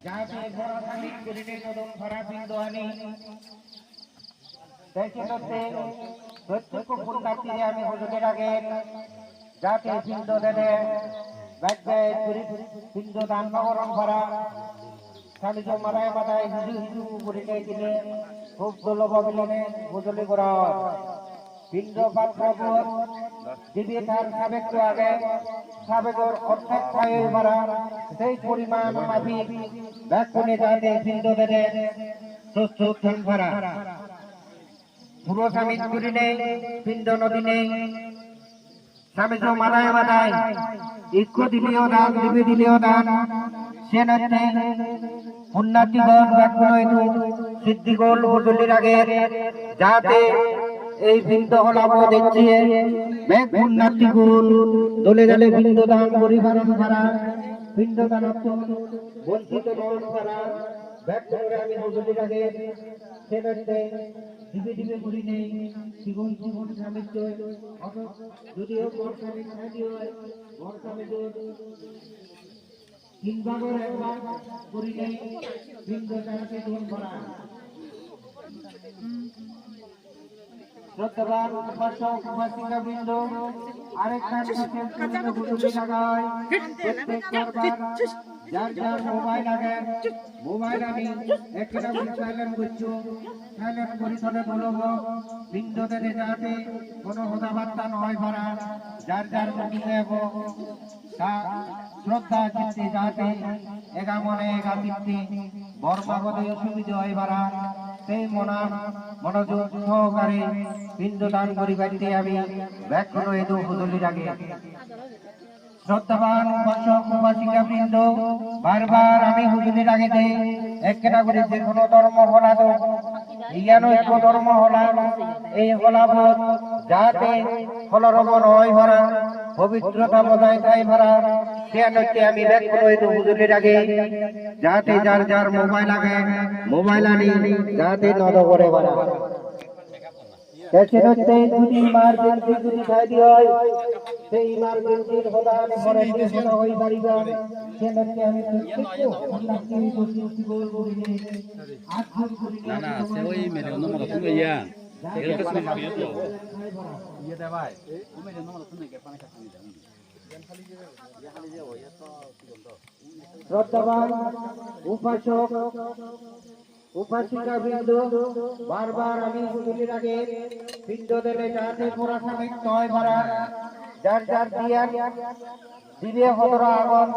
যাতে বড় খালি করিলে নদন ভরা বিন্দুহানি দেখে করতে প্রত্যেক পুণ্যার্থী আমি হুজুরের আগে যাতে বিন্দু দেনে ব্যাগে বিন্দু দান নগরম ভরা স্বামী মাথায় মাথায় হিজু হিজু করিলে দিলে খুব দুর্লভ মিলনে হুজুরি করা বিন্দু পাত্র দিবি তার সাবেক আগে সাবেকর অর্থাৎ খায়ে ভরা সেই পরিমাণ মাফিক ব্যাকুনে যাতে বিন্দু দেনে সুস্থ ভরা পুরো স্বামী করি নেই বিন্দু নদী নেই স্বামী মাথায় মাথায় ইক্ষ দিলেও দান দিবি দিলেও দান সে নচ্ছে পুণ্যার্থীগণ ব্যাকুণ হইতু সিদ্ধিগোল হুজুরির আগে যাতে এই বিন্দু হলাম দেখছি ব্যাগ পুণ্যার্থীগুল দলে দলে বিন্দু দান পরিবারণ করা বিন্দু দান বঞ্চিত নন করা ব্যাগ করে আমি হুজুরির আগে সে নচ্ছে দিবে দিবে করি নেই জীবন জীবন স্বামীত্ব যদিও বর স্বামী খাদি হয় বর স্বামী তিনবার একবার করি নেই বিন্দু দানকে গ্রহণ করা শ্রদ্ধাবান উপাসক উপাসিকা বৃন্দ আরেকটা যার যার মোবাইল আগে মোবাইল আমি একটা সাইলেন্ট করছো সাইলেন্ট পরিসরে বলব বৃন্দ দেনে যাতে কোনো কথাবার্তা নয় ভরা যার যার মুখে তা শ্রদ্ধা চিত্তে যাতে একা মনে একা চিত্তে বর্মাগত সুবিধা হয় ভরা সেই মনোযোগ সহকারে বিন্দু দান করিবাইতে আমি ব্যাখ্যা হেতু হুজুরির আগে শ্রদ্ধাবান উপাসক উপাসিকা বৃন্দ বারবার আমি হুজুরির আগে দেই একটা করে যে কোনো ধর্ম হলা তো জ্ঞান ঐক্য ধর্ম হলা এই হলাবোধ যাতে ফলরব নয় ভরা পবিত্রতা বজায় তাই ভরা সে নইতে আমি ব্যাখ্যা হেতু হুজুরির আগে যাতে যার যার মোবাইল আগে মোবাইল আনি যাতে নদ করে ভরা कैसे नचते दुनी इमरजेंसी दुनी खाई হয় সেই ইমার্জেন্সির প্রধান পরে দেশনা হই পারিবা সে নচতে আমি প্রত্যেক বসি গোল করি আজ করি না সে ওই মেরে নম্বর শুনে ইয়া এর কাছে ইয়ে দে ভাই ও মেরে নম্বর শুনে কে পানি খাচ্ছি শ্রদ্ধাবান উপাসক উপাসিকা বৃন্দ বারবার আমি হুজুরির আগে বৃন্দ দেবে যাতে পুরা স্বামী নয় ভরা যার যার দিয়া দিবে হতরা আগন